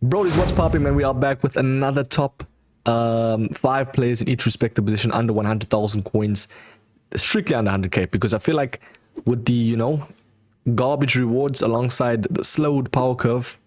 Brody's, what's popping, man? We are back with another top 5 players in each respective position under 100,000 coins, strictly under 100k, because I feel like with the, garbage rewards alongside the slowed power curve,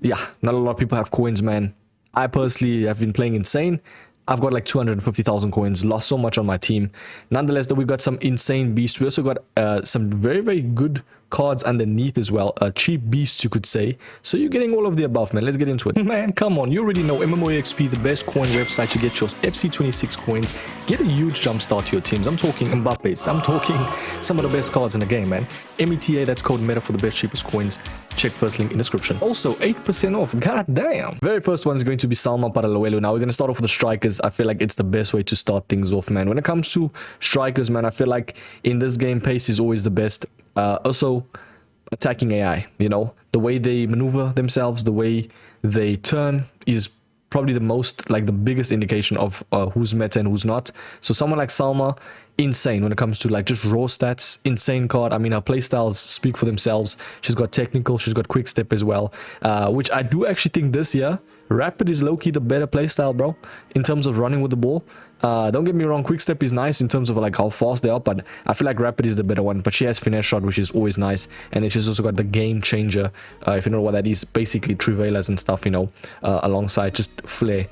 yeah, not a lot of people have coins, man. I personally have been playing insane. I've got like 250,000 coins, lost so much on my team. Nonetheless, though, we got some insane beasts. We also got some very, very good cards underneath as well. Cheap beasts, you could say. So you're getting all of the above, man. Let's get into it. Man, come on. You already know MMOEXP, the best coin website to get your FC26 coins. Get a huge jump start to your teams. I'm talking Mbappe's. I'm talking some of the best cards in the game, man. META, that's code META for the best, cheapest coins. Check first link in description. Also, 8% off. God damn. Very first one is going to be Salma Paralluelo. Now, we're going to start off with the strikers. I feel like it's the best way to start things off, man. When it comes to strikers, man, I feel like in this game, pace is always the best. Also, attacking AI, the way they maneuver themselves, the way they turn is probably the most, like the biggest indication of who's meta and who's not. So someone like Salma, insane when it comes to like just raw stats, insane card. I mean, her playstyles speak for themselves. She's got technical, she's got quick step as well, which I do actually think this year, rapid is low-key the better playstyle, bro, in terms of running with the ball. Don't get me wrong, quick step is nice in terms of like how fast they are, but I feel like rapid is the better one. But she has finesse shot, which is always nice, and then she's also got the game changer, if you know what that is, basically Trivelas and stuff, alongside just flair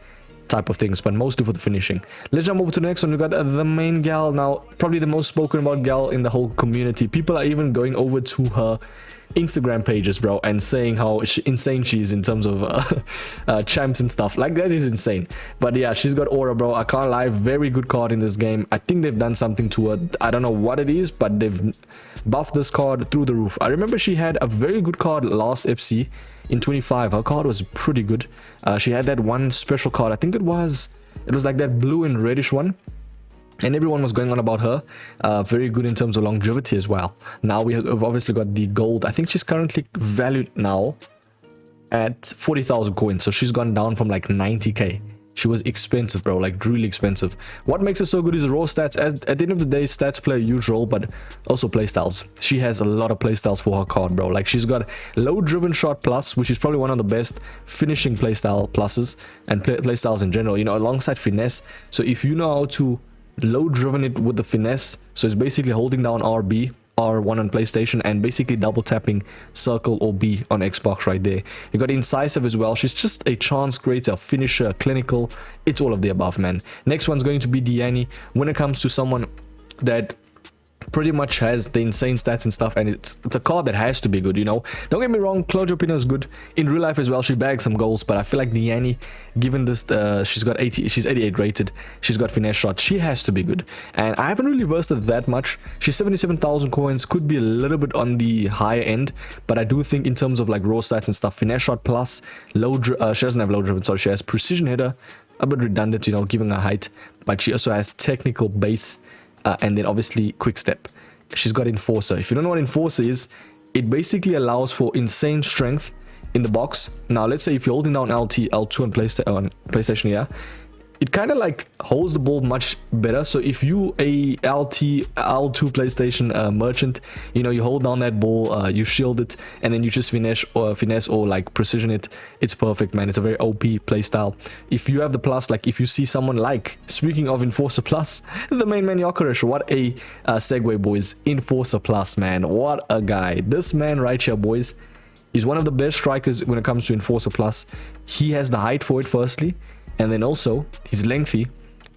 type of things, but mostly for the finishing. Let's jump over to the next one. We got the main gal. Now, probably the most spoken about gal in the whole community. People are even going over to her Instagram pages, bro, and saying how insane she is in terms of champs and stuff. Like, that is insane. But yeah, she's got aura, bro. I can't lie, very good card in this game. I think they've done something to her. I don't know what it is, but they've buffed this card through the roof. I remember she had a very good card last FC in 25. Her card was pretty good. She had that one special card. I think it was like that blue and reddish one, and everyone was going on about her. Very good in terms of longevity as well. Now we have obviously got the gold. I think she's currently valued now at 40,000 coins, so she's gone down from like 90k. She was expensive, bro, like really expensive. What makes her so good is the raw stats. At the end of the day, stats play a huge role, but also playstyles. She has a lot of playstyles for her card, bro. Like, she's got low driven shot plus, which is probably one of the best finishing playstyle pluses and playstyles in general, alongside finesse. So if you know how to low driven it with the finesse, so it's basically holding down RB, R1 on PlayStation, and basically double tapping circle or B on Xbox right there. You got incisive as well. She's just a chance creator, finisher, clinical. It's all of the above, man. Next one's going to be Diani. When it comes to someone that pretty much has the insane stats and stuff, and it's a card that has to be good, Don't get me wrong, Claudio Pina is good in real life as well. She bags some goals, but I feel like Diani, given this, she's 88 rated, she's got finesse shot, she has to be good. And I haven't really versed her that much. She's 77,000 coins, could be a little bit on the higher end, but I do think in terms of like raw stats and stuff, finesse shot plus low she doesn't have low driven, so she has precision header, a bit redundant, giving her height, but she also has technical base, and then obviously quick step. She's got enforcer. If you don't know what enforcer is, it basically allows for insane strength in the box. Now let's say if you're holding down LT, L2 on PlayStation, yeah, it kind of like holds the ball much better. So if you a L2 PlayStation merchant, you hold down that ball, you shield it, and then you just finesse or like precision it, it's perfect, man. It's a very OP playstyle. If you have the plus, like if you see someone like, speaking of Enforcer Plus, the main man Yokeresh, what a segue, boys. Enforcer Plus, man, what a guy. This man right here, boys, is one of the best strikers when it comes to Enforcer Plus. He has the height for it, firstly, and then also he's lengthy,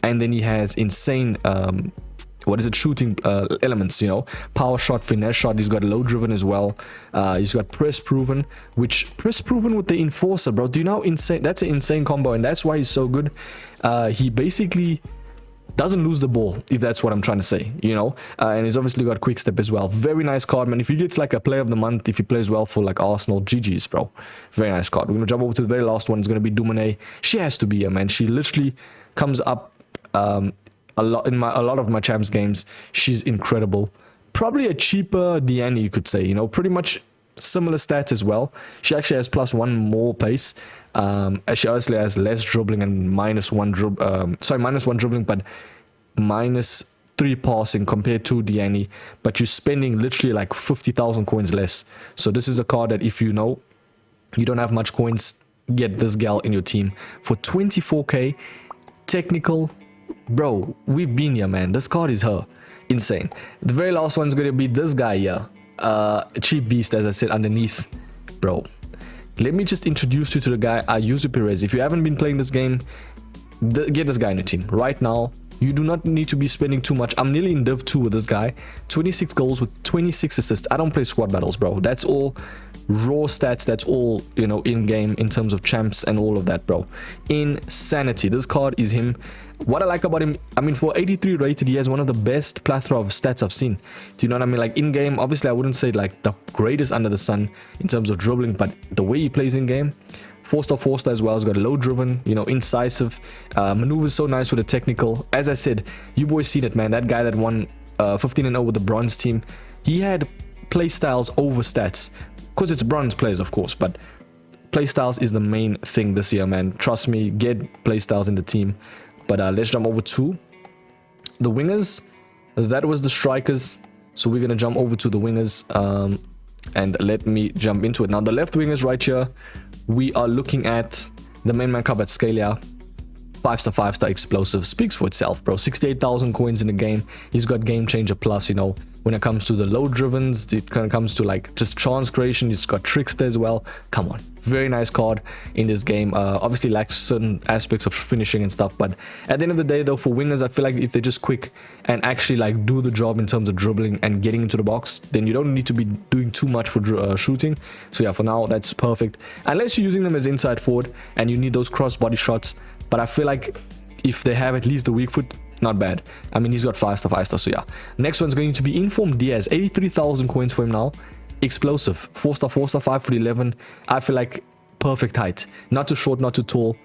and then he has insane shooting elements, power shot, finesse shot. He's got low driven as well. He's got press proven, which press proven with the enforcer, bro. Do you know how insane that's an insane combo, and that's why he's so good. He basically doesn't lose the ball, if that's what I'm trying to say, and he's obviously got quick step as well. Very nice card, man. If he gets like a player of the month, if he plays well for like Arsenal, GG's, bro. Very nice card. We're gonna jump over to the very last one. It's gonna be Dumone. She has to be here, man. She literally comes up a lot in a lot of my champs games. She's incredible. Probably a cheaper Diani, you could say, pretty much similar stats as well. She actually has +1 more pace. She obviously has less dribbling and -1 dribbling, but -3 passing compared to Diani, but you're spending literally like 50,000 coins less. So this is a card that if you don't have much coins, get this gal in your team for 24k. Technical, bro, we've been here, man. This card is her. Insane. The very last one's going to be this guy here. Cheap beast, as I said, underneath. Bro, let me just introduce you to the guy, Ayuso Perez. If you haven't been playing this game, get this guy in your team right now. You do not need to be spending too much. I'm nearly in Div 2 with this guy. 26 goals with 26 assists. I don't play squad battles, bro. That's all raw stats. That's all, you know, in-game in terms of champs and all of that, bro. Insanity. This card is him. What I like about him, I mean, for 83 rated, he has one of the best plethora of stats I've seen. Do you know what I mean? Like, in-game, obviously, I wouldn't say, like, the greatest under the sun in terms of dribbling, but the way he plays in-game, 4-star as well. He's got low driven, you know, incisive, maneuvers so nice with the technical. As I said, you boys seen it, man. That guy that won 15-0 with the bronze team, he had play styles over stats, because it's bronze players, of course, but play styles is the main thing this year, man. Trust me, get play styles in the team. But let's jump over to the wingers. That was the strikers, so we're gonna jump over to the wingers, and let me jump into it. Now the left wingers right here, we are looking at the main man cup at Scalia. 5-star explosive, speaks for itself, bro. 68,000 coins in the game. He's got game changer plus, you know, when it comes to the low drivens, it kind of comes to like just chance creation. He's got trickster as well. Come on, very nice card in this game. Obviously lacks certain aspects of finishing and stuff, but at the end of the day though, for wingers, I feel like if they're just quick and actually like do the job in terms of dribbling and getting into the box, then you don't need to be doing too much for shooting. So yeah, for now that's perfect, unless you're using them as inside forward and you need those cross body shots. But I feel like if they have at least the weak foot, not bad. I mean, he's got 5-star, so yeah. Next one's going to be Informed Diaz. 83,000 coins for him now. Explosive. 4-star, 5'11". I feel like perfect height. Not too short, not too tall.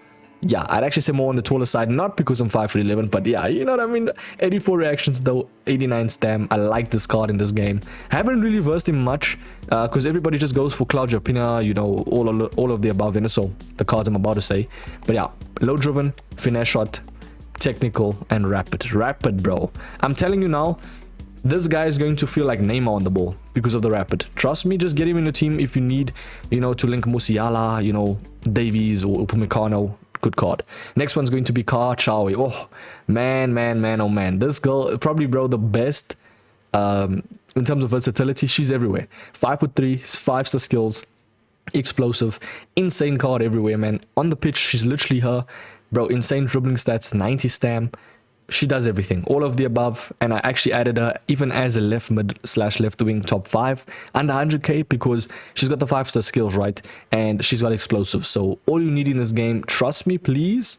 Yeah, I'd actually say more on the taller side. Not because I'm 5'11", but yeah, you know what I mean? 84 reactions though, 89 stam. I like this card in this game. Haven't really versed him much, because everybody just goes for Claudio Pina, you know, all of the above, and so the cards I'm about to say. But yeah, low driven, finesse shot, technical, and rapid, bro. I'm telling you now, this guy is going to feel like Neymar on the ball because of the rapid. Trust me, just get him in the team if you need, you know, to link Musiala, you know, Davies or Upamecano. Good card. Next one's going to be Ka Chawi. Oh man, oh man, this girl probably, bro, the best in terms of versatility. She's everywhere. 5'3", 5-star skills, explosive, insane card everywhere, man. On the pitch, she's literally her, bro. Insane dribbling stats, 90 stam. She does everything, all of the above, and I actually added her even as a left mid / left wing top 5 under 100k because she's got the 5-star skills, right? And she's got explosive. So all you need in this game, trust me, please,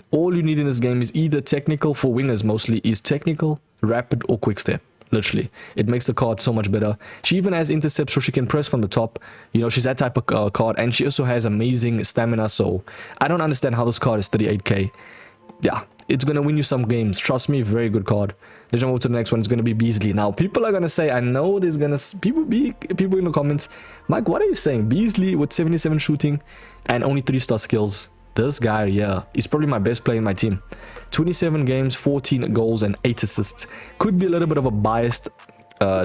all you need in this game is either technical, for wingers mostly, is technical, rapid, or quick step. Literally, it makes the card so much better. She even has intercept, so she can press from the top. You know, she's that type of card, and she also has amazing stamina. So I don't understand how this card is 38k. Yeah, it's gonna win you some games. Trust me, very good card. Let's jump over to the next one. It's gonna be Beasley. Now, people are gonna say, I know there's gonna people in the comments, Mike, what are you saying? Beasley with 77 shooting and only 3-star skills. This guy, yeah, is probably my best player in my team. 27 games, 14 goals, and 8 assists. Could be a little bit of a biased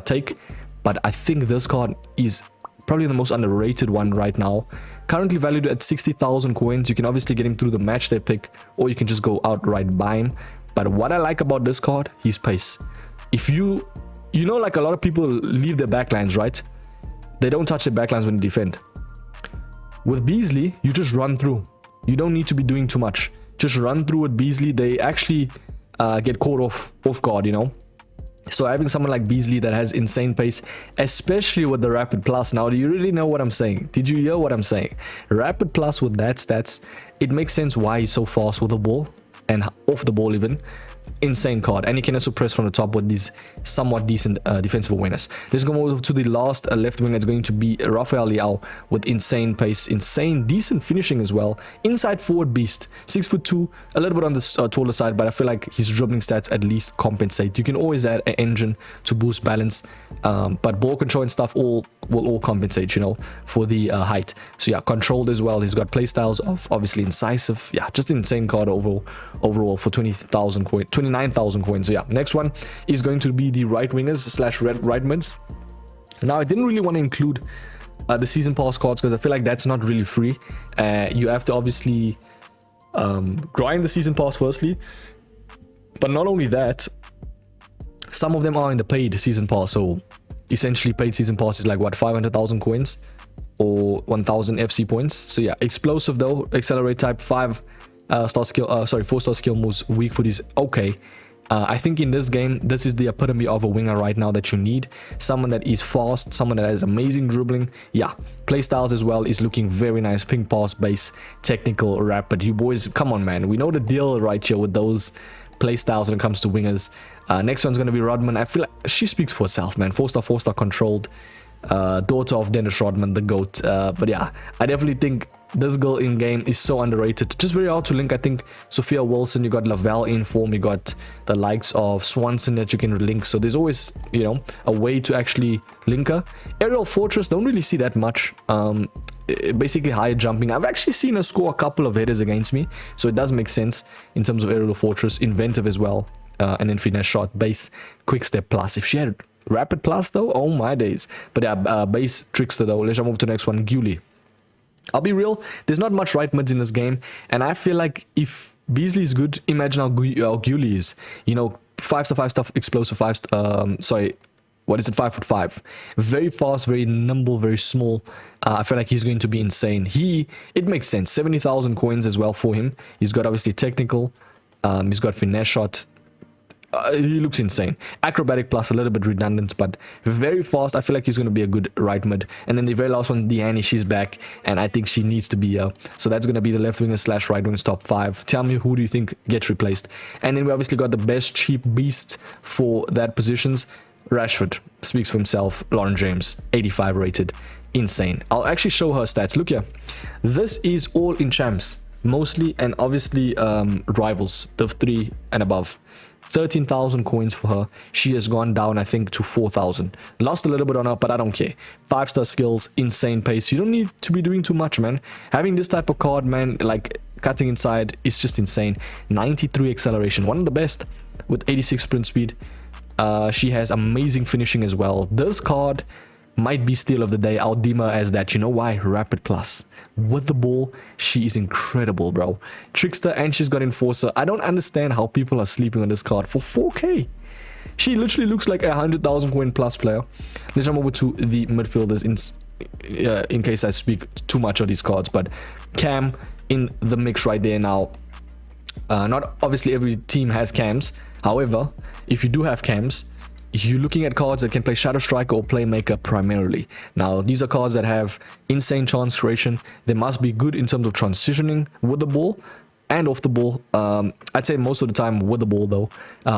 take, but I think this card is probably the most underrated one right now. Currently valued at 60,000 coins. You can obviously get him through the match they pick, or you can just go outright buy him. But what I like about this card, his pace. If you know, like a lot of people leave their backlines, right? They don't touch their backlines when they defend. With Beasley, you just run through. You don't need to be doing too much. Just run through with Beasley. They actually get caught off guard, you know. So having someone like Beasley that has insane pace, especially with the Rapid Plus. Now, do you really know what I'm saying? Did you hear what I'm saying? Rapid Plus with that stats, it makes sense why he's so fast with the ball and off the ball even. Insane card, and he can also press from the top with these somewhat decent defensive awareness. Let's go over to the last left wing. It's going to be Rafael Leao with insane pace, insane decent finishing as well. Inside forward beast, 6'2", a little bit on the taller side, but I feel like his dribbling stats at least compensate. You can always add an engine to boost balance, but ball control and stuff will all compensate, you know, for the height. So yeah, controlled as well. He's got play styles of obviously incisive. Yeah, just an insane card overall for 20,000 coins. 29,000 coins. So yeah, next one is going to be the right wingers / right mids. Now, I didn't really want to include the season pass cards, because I feel like that's not really free. You have to obviously grind the season pass firstly, but not only that, some of them are in the paid season pass. So essentially paid season pass is like what, 500,000 coins or 1000 FC points. So yeah, explosive though, accelerate type, 4-star skill moves, weak foot is okay. I think in this game, this is the epitome of a winger right now that you need. Someone that is fast, someone that has amazing dribbling. Yeah, playstyles as well is looking very nice. Ping pass, base, technical, rapid. You boys, come on, man. We know the deal right here with those playstyles when it comes to wingers. Next one's going to be Rodman. I feel like she speaks for herself, man. 4-star controlled. Daughter of Dennis Rodman, the GOAT. But yeah, I definitely think this girl in game is so underrated. Just very hard to link. I think Sophia Wilson, you got Lavelle in form, you got the likes of Swanson that you can link. So there's always, you know, a way to actually link her. Aerial Fortress, don't really see that much. Basically higher jumping. I've actually seen her score a couple of headers against me, so it does make sense in terms of Aerial Fortress. Inventive as well, and then finesse shot, base, quick step plus. If she had rapid plus though, oh my days. But yeah, base trickster though. Let's move to the next one. Gully. I'll be real, there's not much right mids in this game, and I feel like if Beasley is good, imagine how Gully is. You know, 5-star explosive, 5'5", very fast, very nimble, very small. I feel like he's going to be insane. It makes sense. 70,000 coins as well for him. He's got obviously technical, he's got finesse shot. He looks insane. Acrobatic plus, a little bit redundant, but very fast. I feel like he's going to be a good right mid. And then the very last one, Deanne, she's back, and I think she needs to be so that's going to be the left winger / right winger top 5. Tell me, who do you think gets replaced? And then we obviously got the best cheap beast for that positions. Rashford speaks for himself. Lauren James, 85 rated, insane. I'll actually show her stats. Look here, this is all in champs mostly, and obviously rivals, the 3 and above. 13,000 coins for her. She has gone down, I think, to 4,000. Lost a little bit on her, but I don't care. 5-star skills, insane pace. You don't need to be doing too much, man. Having this type of card, man, like cutting inside, is just insane. 93 acceleration, one of the best, with 86 sprint speed. She has amazing finishing as well. This card might be steal of the day. I'll deem her as that. You know why? Rapid plus. With the ball, she is incredible, bro. Trickster, and she's got Enforcer. I don't understand how people are sleeping on this card for 4k. She literally looks like a 100,000 coin plus player. Let's jump over to the midfielders in case I speak too much of these cards. But Cam in the mix right there now. Not obviously every team has Cams. However, if you do have Cams, you're looking at cards that can play Shadow Striker or Playmaker primarily. Now, these are cards that have insane chance creation. They must be good in terms of transitioning with the ball and off the ball. I'd say most of the time with the ball though.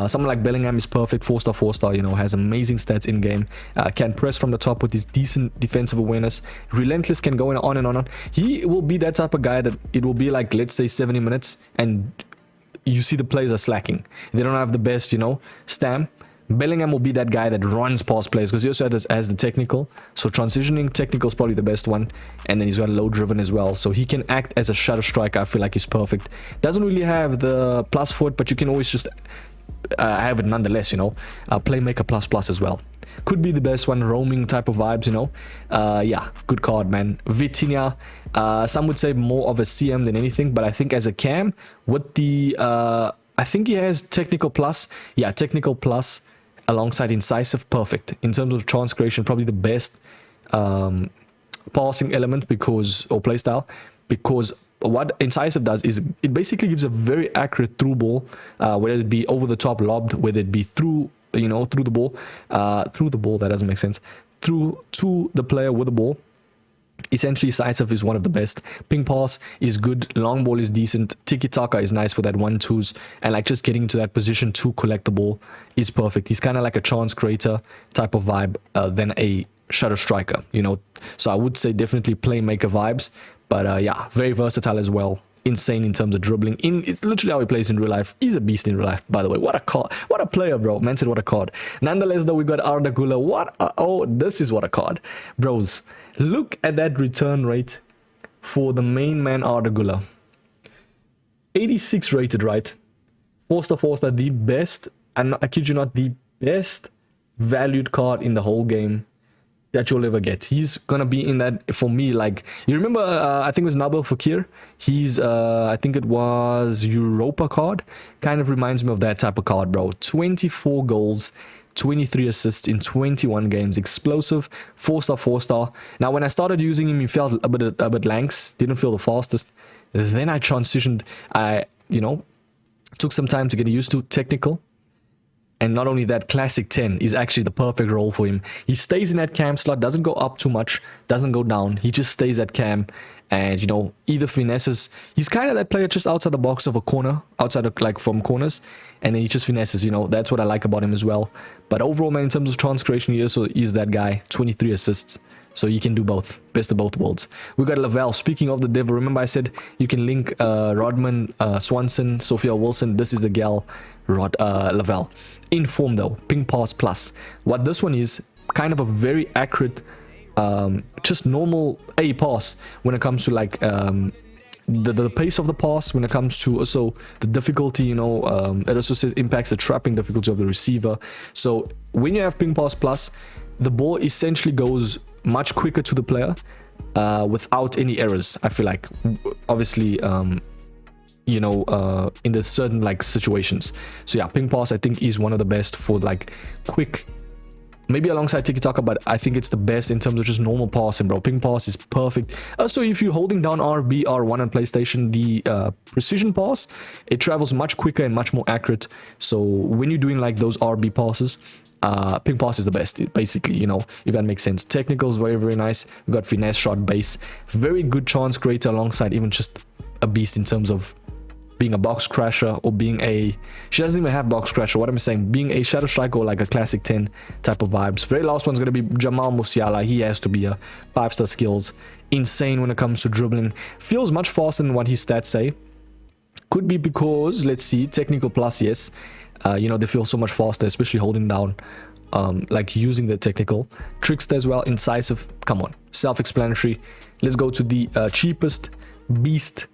Someone like Bellingham is perfect. 4-star, you know, has amazing stats in game. Can press from the top with his decent defensive awareness. Relentless, can go on and on. He will be that type of guy that it will be like, let's say 70 minutes and you see the players are slacking. They don't have the best, you know, stamp. Bellingham will be that guy that runs past players because he also has the technical. So transitioning, technical is probably the best one. And then he's got low driven as well. So he can act as a shadow striker. I feel like he's perfect. Doesn't really have the plus for it, but you can always just have it nonetheless, you know. Playmaker plus as well. Could be the best one, roaming type of vibes, you know. Yeah, good card, man. Vitinha, some would say more of a CM than anything, but I think as a cam, with the, I think he has technical plus. Yeah, technical plus alongside incisive, perfect. In terms of chance creation, probably the best passing element because, or playstyle, because what incisive does is it basically gives a very accurate through ball, whether it be over the top lobbed, whether it be through, you know, through the ball, that doesn't make sense, through to the player with the ball. Essentially, incisive is one of the best. Ping pass is good. Long ball is decent. Tiki taka is nice for that 1-2s, and like just getting into that position to collect the ball is perfect. He's kind of like a chance creator type of vibe than a shadow striker, you know. So I would say definitely playmaker vibes, but yeah, very versatile as well. Insane in terms of dribbling. It's literally how he plays in real life. He's a beast in real life, by the way. What a card. What a player, bro. Man said what a card. Nonetheless, though, we got Arda Güler. Oh, this is what a card. Bros, look at that return rate for the main man Arda Güler. 86 rated, right? 4-star, the best, and I kid you not, the best valued card in the whole game. that you'll ever get. He's gonna be in that for me. Like, you remember, I think it was Nabil Fekir. He's I think it was Europa card. Kind of reminds me of that type of card, bro. 24 goals, 23 assists in 21 games. Explosive, 4-star, 4-star. Now, when I started using him, he felt a bit lanks. Didn't feel the fastest. Then I transitioned. I, you know, took some time to get used to technical. And not only that, classic 10 is actually the perfect role for him. He stays in that cam slot, doesn't go up too much, doesn't go down. He just stays at cam and, you know, either finesses. He's kind of that player just outside the box of a corner, outside of, like, from corners. And then he just finesses, you know. That's what I like about him as well. But overall, man, in terms of chance creation, he also is that guy. 23 assists. So you can do both. Best of both worlds. We got Lavelle. Speaking of the devil, remember I said you can link Rodman, Swanson, Sophia Wilson. This is the gal, Lavelle. In form though, ping pass plus. What this one is, kind of a very accurate, just normal A pass when it comes to like the pace of the pass, when it comes to also the difficulty, you know, it also says impacts the trapping difficulty of the receiver. So when you have ping pass plus, the ball essentially goes much quicker to the player without any errors. I feel like, obviously, you know, in the certain like situations. So yeah, ping pass I think is one of the best for like quick, maybe alongside Tiki Taka, but I think it's the best in terms of just normal passing, bro. Ping pass is perfect. So if you're holding down RB, R1 on PlayStation, the precision pass, it travels much quicker and much more accurate. So when you're doing like those RB passes, ping pass is the best, basically, you know, if that makes sense. Technical is very, very nice. We got finesse, shot, base, very good chance creator alongside even just a beast in terms of being a box crasher or being a, she doesn't even have box crasher, what I'm saying, being a shadow striker or like a classic 10 type of vibes. Very last one's going to be Jamal Musiala. He has to be a 5-star skills, insane when it comes to dribbling, feels much faster than what his stats say. Could be because, let's see, technical plus, yes, you know, they feel so much faster, especially holding down, like using the technical. Trickster as well, incisive, come on, self-explanatory. Let's go to the cheapest beast,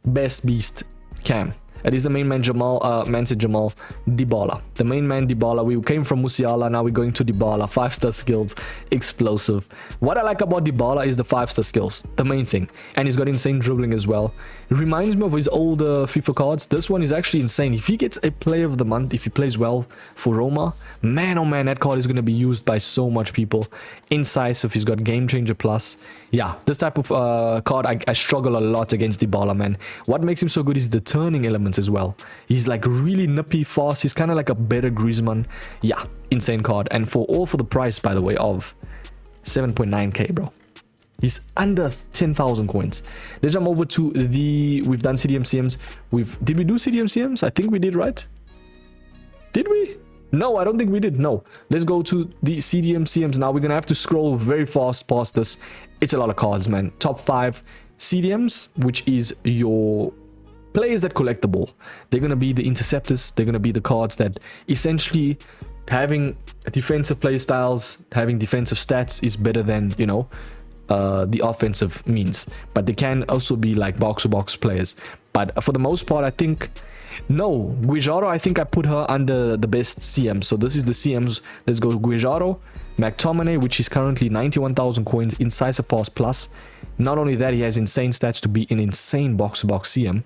best beast, Cam. It is the main man Jamal, Jamal Dybala. The main man Dybala. We came from Musiala, now we're going to Dybala. 5-star skills, explosive. What I like about Dybala is the 5-star skills, the main thing. And he's got insane dribbling as well. It reminds me of his older FIFA cards. This one is actually insane. If he gets a player of the month, if he plays well for Roma, man oh man, that card is going to be used by so much people. Incisive, he's got game changer plus. Yeah, this type of card, I struggle a lot against Dybala, man. What makes him so good is the turning elements as well. He's like really nippy, fast. He's kind of like a better Griezmann. Yeah, insane card. And for the price, by the way, of 7.9k, bro. He's under 10,000 coins. Let's jump over to the, we've done CDM-CMs. Did we do CDM-CMs? I think we did, right? Did we? No, I don't think we did. No. Let's go to the CDM-CMs now. We're going to have to scroll very fast past this. It's a lot of cards, man. Top 5 CDMs, which is your players that collect the ball. They're going to be the interceptors. They're going to be the cards that essentially having defensive play styles, having defensive stats is better than, you know, the offensive means. But they can also be like box-to-box players. But for the most part, I think... No, Guijaro, I think I put her under the best CM. So this is the CMs. Let's go Guijaro, McTominay, which is currently 91,000 coins, incisive pass plus. Not only that, he has insane stats to be an insane box-to-box CM.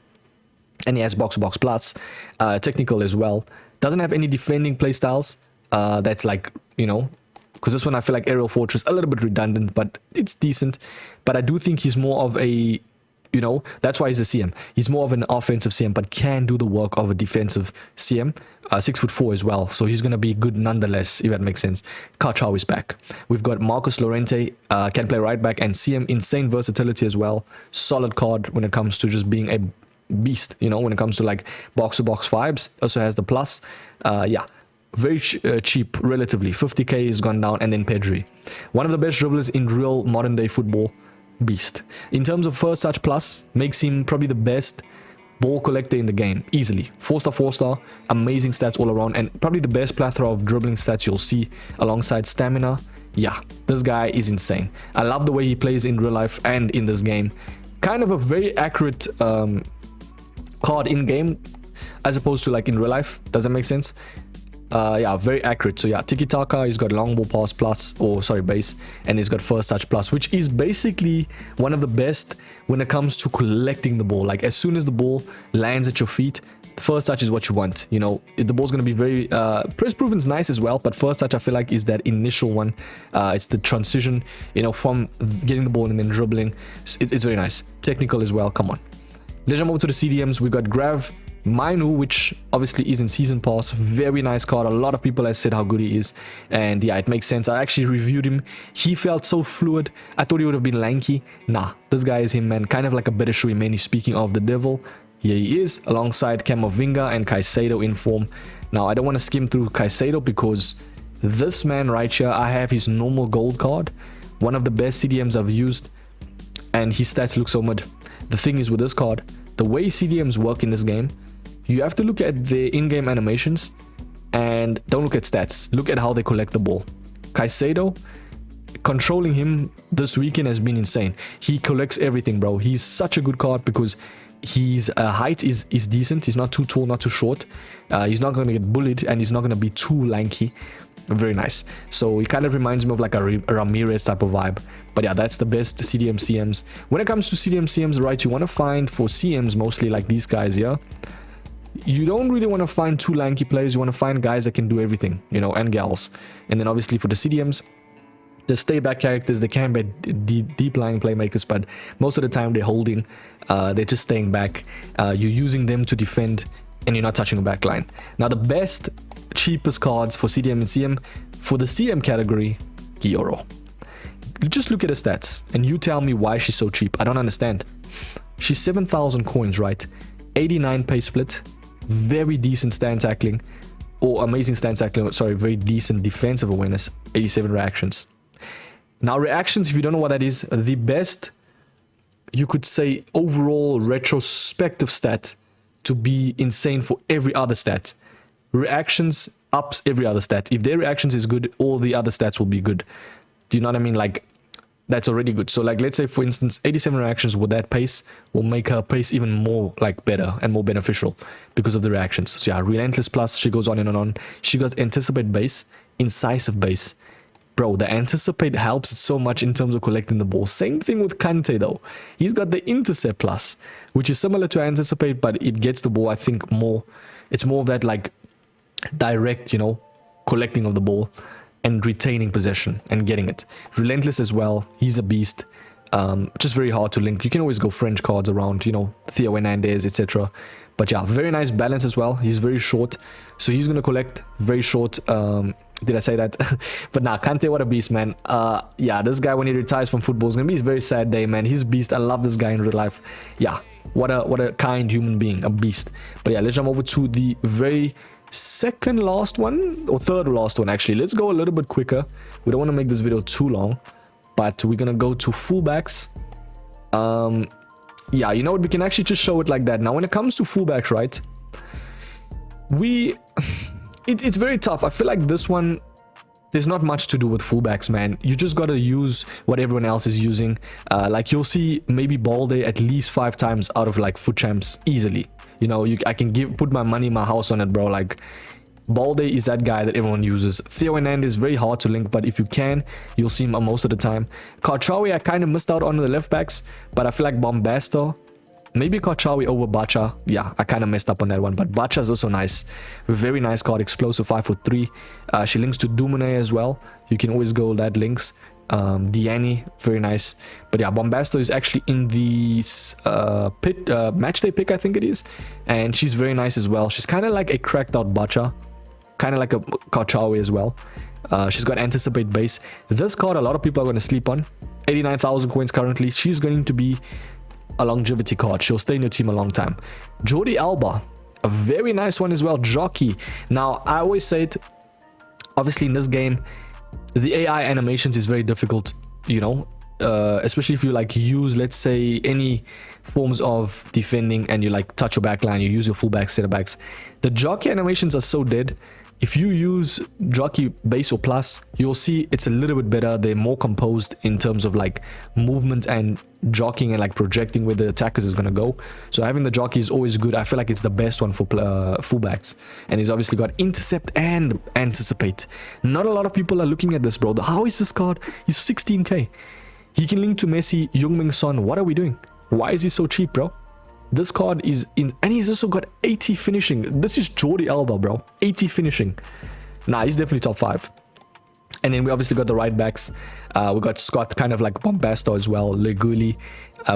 And he has box-to-box plus, technical as well. Doesn't have any defending play styles. That's like, you know, because this one I feel like Aerial Fortress, a little bit redundant, but it's decent. But I do think he's more of a, you know, that's why he's a CM. He's more of an offensive CM, but can do the work of a defensive CM. 6'4" as well, so he's going to be good nonetheless, if that makes sense. Karchau is back. We've got Marcus Llorente, can play right back, and CM, insane versatility as well. Solid card when it comes to just being a beast, you know, when it comes to like box-to-box vibes. Also has the plus. Yeah, very cheap, relatively. 50k has gone down, and then Pedri. One of the best dribblers in real modern-day football. Beast. In terms of first touch plus, makes him probably the best ball collector in the game, easily. 4-star, 4-star, amazing stats all around, and probably the best plethora of dribbling stats you'll see alongside stamina. Yeah, this guy is insane. I love the way he plays in real life and in this game. Kind of a very accurate card in game as opposed to like in real life. Does that make sense? Yeah, very accurate. So yeah, Tiki Taka, he's got long ball pass plus, or sorry, base, and he's got first touch plus, which is basically one of the best when it comes to collecting the ball. Like as soon as the ball lands at your feet, the first touch is what you want. You know, the ball's going to be very press proven's nice as well, but first touch I feel like is that initial one. It's the transition, you know, from getting the ball and then dribbling. It's very nice. Technical as well. Come on. Let's jump over to the CDMs. We got Grav Mainu, which obviously is in season pass. Very nice card. A lot of people have said how good he is, and yeah, it makes sense. I actually reviewed him. He felt so fluid. I thought he would have been lanky. Nah, this guy is him, man. Kind of like a better Shuimeni. Speaking of the devil, here he is alongside Camavinga and Caicedo in form. Now I don't want to skim through Caicedo because this man right here, I have his normal gold card, one of the best CDMs I've used, and his stats look so mid. The thing is with this card, the way CDMs work in this game, you have to look at the in-game animations and don't look at stats. Look at how they collect the ball. Caicedo, controlling him this weekend has been insane. He collects everything, bro. He's such a good card because his height is decent. He's not too tall, not too short. He's not going to get bullied, and he's not going to be too lanky. Very nice. So he kind of reminds me of like a Ramirez type of vibe. But yeah, that's the best CDM CMs. When it comes to CDM CMs, right, you want to find for CMs mostly like these guys here. You don't really want to find too lanky players. You want to find guys that can do everything, you know, and gals. And then obviously for the CDMs, the stay back characters, they can be deep lying playmakers, but most of the time they're holding, they're just staying back. You're using them to defend, and you're not touching the back line. Now the best, cheapest cards for CDM and CM, for the CM category, Kioro. Just look at her stats and you tell me why she's so cheap. I don't understand. She's 7,000 coins, right? 89 pace split, very decent stand tackling, or amazing stand tackling, sorry, very decent defensive awareness, 87 reactions. Now reactions, if you don't know what that is, the best, you could say, overall retrospective stat to be insane for every other stat. Reactions ups every other stat. If their reactions is good, all the other stats will be good. Do you know what I mean? Like, that's already good. So like, let's say for instance 87 reactions with that pace will make her pace even more like better and more beneficial because of the reactions. So yeah, relentless plus, she goes on and on. She got anticipate base, incisive base. Bro, the anticipate helps so much in terms of collecting the ball. Same thing with Kante though. He's got the intercept plus, which is similar to anticipate, but it gets the ball, I think, more. It's more of that like direct, you know, collecting of the ball and retaining possession and getting it. Relentless as well. He's a beast. Just very hard to link. You can always go French cards around, you know, Theo Hernandez, etc. But yeah, very nice balance as well. He's very short, so he's gonna collect very short. Did I say that? But nah, Kante, what a beast, man. Yeah, this guy when he retires from football is gonna be a very sad day, man. He's a beast. I love this guy in real life. Yeah, what a kind human being, a beast. But yeah, let's jump over to the very second last one, or third last one actually. Let's go a little bit quicker. We don't want to make this video too long, but we're gonna go to fullbacks. Yeah, you know what, we can actually just show it like that. Now when it comes to fullbacks, right, it's very tough. I feel like this one, there's not much to do with fullbacks, man. You just gotta use what everyone else is using. Like you'll see maybe Balde at least 5 times out of like foot champs easily. You know, I can put my money, my house on it, bro. Like, Balde is that guy that everyone uses. Theo Hernandez is very hard to link, but if you can, you'll see him most of the time. Karchawi, I kind of missed out on the left backs, but I feel like Bombasto, maybe Karchawi over Bacha. Yeah, I kind of messed up on that one, but Bacha is also nice. Very nice card, explosive 5'3". She links to Dumone as well. You can always go that links. Diani, very nice. But yeah, Bombasto is actually in the matchday pick, I think it is, and she's very nice as well. She's kind of like a cracked out Bacha, kind of like a Karchawi as well. She's got anticipate base. This card a lot of people are going to sleep on. 89,000 coins currently. She's going to be a longevity card. She'll stay in your team a long time. Jordi Alba, a very nice one as well. Jockey. Now I always say it, obviously in this game the AI animations is very difficult, you know, especially if you like use, let's say, any forms of defending and you like touch your back line, you use your fullbacks, center backs, the jockey animations are so dead. If you use jockey base or plus, you'll see it's a little bit better. They're more composed in terms of like movement and jockeying and like projecting where the attackers is going to go. So having the jockey is always good. I feel like it's the best one for fullbacks. And he's obviously got intercept and anticipate. Not a lot of people are looking at this, bro. How is this card? He's 16k. He can link to Messi, Heung-min Son. What are we doing? Why is he so cheap, bro? This card is in, and he's also got 80 finishing. This is Jordi Alba, bro. 80 finishing. Nah, he's definitely top 5. And then we obviously got the right backs. We got Scott, kind of like Bombasto as well. Leguli.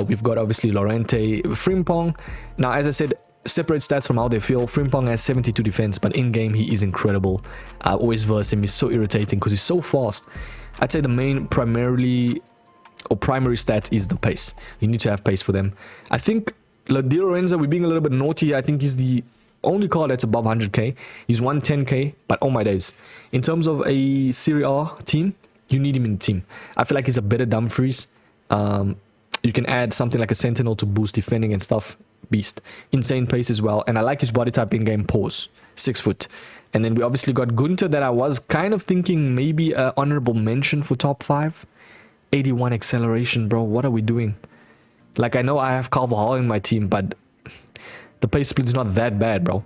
We've got obviously Lorente, Frimpong. Now, as I said, separate stats from how they feel. Frimpong has 72 defense, but in game he is incredible. Always verse him. He's so irritating because he's so fast. I'd say the main primary stat is the pace. You need to have pace for them. I think Di Lorenzo, we're being a little bit naughty. I think he's the only card that's above 100k. He's 110k, but oh my days. In terms of a Serie A team, you need him in the team. I feel like he's a better Dumfries. You can add something like a Sentinel to boost defending and stuff. Beast. Insane pace as well. And I like his body type in game. Pause. 6 foot. And then we obviously got Gunter that I was kind of thinking maybe an honorable mention for top 5. 81 acceleration, bro. What are we doing? Like, I know I have Carvajal in my team, but the pace split is not that bad, bro.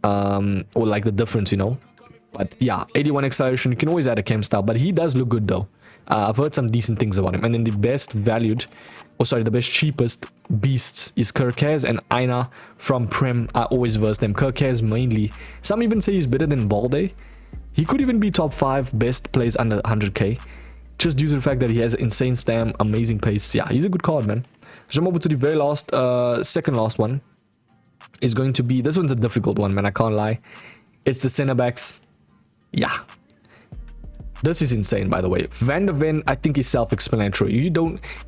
Or like the difference, you know. But yeah, 81 acceleration. You can always add a chem style, but he does look good though. I've heard some decent things about him. And then the best valued, the best cheapest beasts is Kerkez and Aina from Prem. I always verse them. Kerkez mainly. Some even say he's better than Balde. He could even be top 5 best plays under 100k. Just due to the fact that he has insane stam, amazing pace. Yeah, he's a good card, man. Jump over to the very last, second last one. Is going to be, this one's a difficult one, man. I can't lie. It's the center backs. Yeah. This is insane, by the way. Van der Ven, I think, is self-explanatory.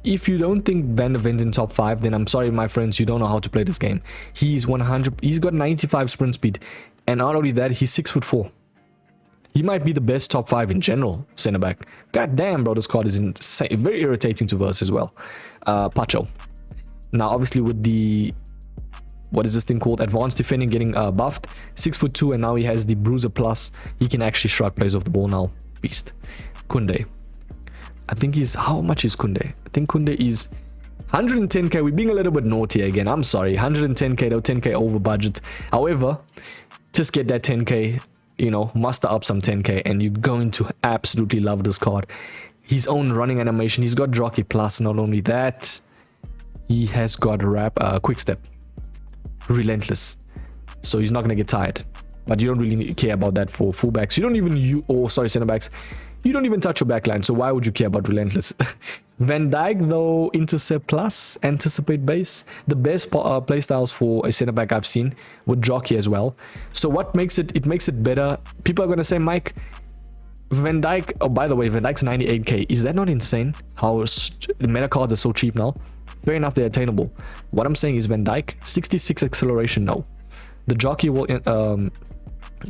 If you don't think Van der Ven's in top 5, then I'm sorry, my friends, you don't know how to play this game. He's got 95 sprint speed. And not only that, he's 6'4". He might be the best top 5 in general center back. God damn, bro, this card is insane. Very irritating to verse as well. Pacho. Now, obviously, with the, what is this thing called? Advanced defending getting buffed. 6'2", and now he has the Bruiser Plus. He can actually shrug plays off the ball now. Beast. Kunde. I think he's, how much is Kunde? I think Kunde is 110k. We're being a little bit naughty again. I'm sorry. 110k though, 10k over budget. However, just get that 10k. You know, muster up some 10k and you're going to absolutely love this card. His own running animation. He's got Jockey Plus. Not only that, he has got Quick Step. Relentless. So he's not going to get tired. But you don't really care about that for fullbacks. You don't even, center backs. You don't even touch your backline. So why would you care about Relentless? Van Dijk, though, Intercept Plus, Anticipate Base. The best playstyles for a center back I've seen with Jockey as well. So what makes it, it makes it better. People are going to say, Mike, Van Dijk, oh, by the way, Van Dijk's 98k. Is that not insane? How the meta cards are so cheap now? Fair enough, they're attainable. What I'm saying is Van Dijk, 66 acceleration, no. The Jockey will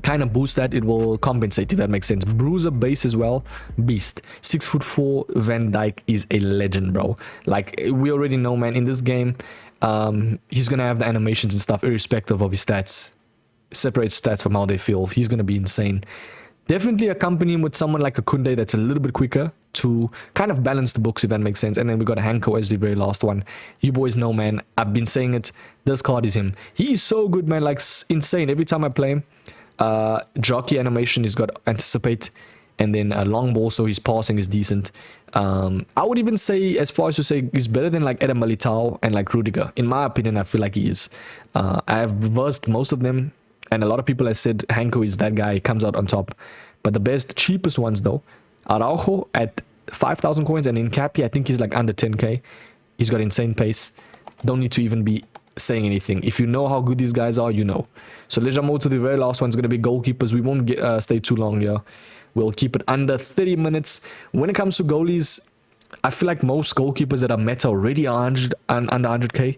kind of boost that. It will compensate, if that makes sense. Bruiser base as well. Beast. 6'4". Van Dijk is a legend, bro. Like, we already know, man, in this game, he's gonna have the animations and stuff irrespective of his stats. Separate stats from how they feel. He's gonna be insane. Definitely accompany him with someone like a Kunde that's a little bit quicker to kind of balance the books, if that makes sense. And then we got Hanko as the very last one. You boys know, man, I've been saying it. This card is him. He is so good, man. Like, insane. Every time I play him, Jockey animation, he's got Anticipate, and then a long ball, so his passing is decent. I would even say, as far as to say, he's better than like Eder Militao and like Rudiger. In my opinion, I feel like he is. I have versed most of them, and a lot of people have said Hanko is that guy, he comes out on top. But the best, cheapest ones though, Araujo at 5,000 coins, and in Cappy, I think he's like under 10k. He's got insane pace. Don't need to even be saying anything. If you know how good these guys are, you know. So let's jump over to the very last one. It's going to be goalkeepers. We won't stay too long here. We'll keep it under 30 minutes. When it comes to goalies, I feel like most goalkeepers that are meta already are under 100k.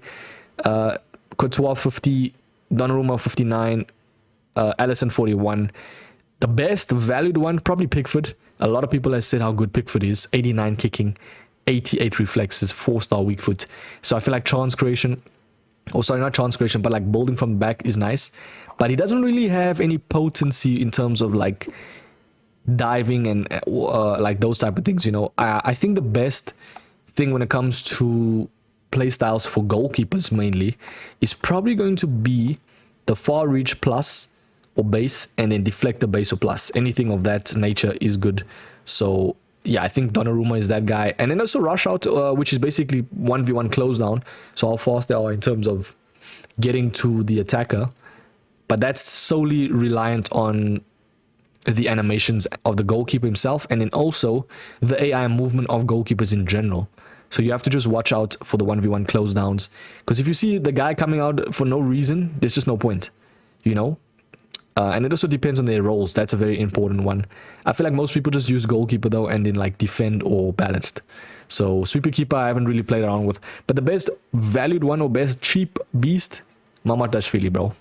Courtois 50, Donnarumma 59, Alisson 41. The best valued one, probably Pickford. A lot of people have said how good Pickford is. 89 kicking. 88 reflexes, 4-star weak foot. So I feel like chance creation, or sorry, not chance creation, but like building from the back is nice. But he doesn't really have any potency in terms of like diving and like those type of things, you know. I think the best thing when it comes to play styles for goalkeepers mainly is probably going to be the far reach plus or base, and then deflector base or plus. Anything of that nature is good. So yeah, I think Donnarumma is that guy. And then also rush out, which is basically 1v1 close down. So how fast they are in terms of getting to the attacker. But that's solely reliant on the animations of the goalkeeper himself, and then also the AI movement of goalkeepers in general. So you have to just watch out for the 1v1 close downs. Because if you see the guy coming out for no reason, there's just no point, you know? And it also depends on their roles. That's a very important one. I feel like most people just use goalkeeper though, and then like defend or balanced. So sweeper keeper I haven't really played around with. But the best valued one or best cheap beast, Mamadashvili, bro.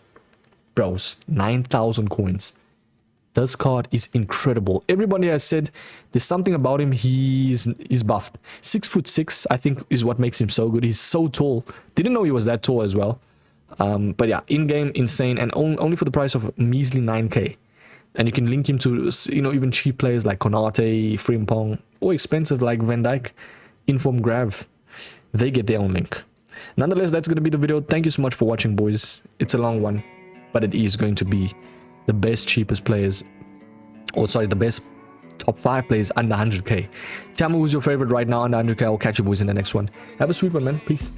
Bros, 9,000 coins. This card is incredible. Everybody has said there's something about him. He's buffed. 6'6", I think, is what makes him so good. He's so tall. Didn't know he was that tall as well. But yeah, in-game, insane, and only for the price of measly 9k. And you can link him to, you know, even cheap players like Konate, Frimpong, or expensive like Van Dijk, Inform Grav. They get their own link. Nonetheless, that's going to be the video. Thank you so much for watching, boys. It's a long one, but it is going to be the best cheapest players, or sorry, the best top 5 players under 100k. Tell me who's your favorite right now under 100k. I'll catch you boys in the next one. Have a sweet one, man. Peace.